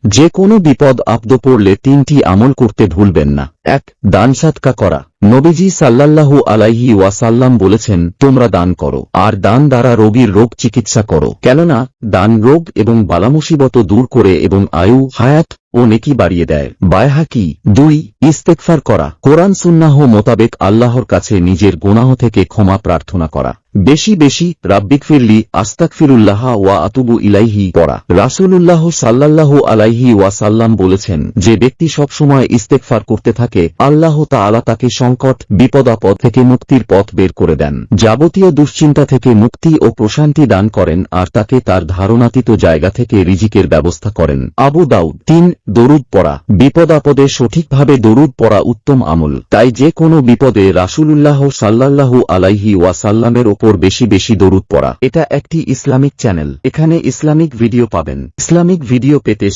যে কোনো বিপদ আপদ পড়লে 3টি আমল করতে ভুলবেন না। 1. দান সাদকা করা। নবীজি সাল্লাল্লাহু আলাইহি ওয়াসাল্লাম বলেছেন, তোমরা দান করো আর দান দ্বারা রোগীর রোগ চিকিৎসা করো, কেননা দান রোগ এবং বালামুসিবত দূর করে এবং আয়ু হায়াত ও নেকি বাড়িয়ে দেয়। বায়হাকি। 2. ইস্তেগফার করা। কোরআন সুন্নাহ মোতাবেক আল্লাহর কাছে নিজের গুনাহ থেকে ক্ষমা প্রার্থনা করা। বেশি বেশি রাব্বিগফিরলি, আস্তাগফিরুল্লাহ ওয়া আতুবু ইলাইহি পড়া। রাসূলুল্লাহ সাল্লাল্লাহু আলাইহি ওয়াসাল্লাম বলেছেন, যে ব্যক্তি সবসময় ইস্তেগফার করতে থাকে আল্লাহ তাআলা তাকে সংকট বিপদাপদ থেকে মুক্তির পথ বের করে দেন, যাবতীয় দুশ্চিন্তা থেকে মুক্তি ও প্রশান্তি দান করেন আর তাকে তার ধারণাতীত জায়গা থেকে রিজিকের ব্যবস্থা করেন। আবু দাউদ। 3. দরুদ পড়া। বিপদাপদে সঠিকভাবে দরুদ পড়া উত্তম আমল, তাই যে কোনো বিপদে রাসূলুল্লাহ সাল্লাল্লাহু আলাইহি ওয়াসাল্লামের ওপর বেশি বেশি দরুদ পড়া। এটা একটি ইসলামিক চ্যানেল, এখানে ইসলামিক ভিডিও পাবেন। ইসলামিক ভিডিও পেতে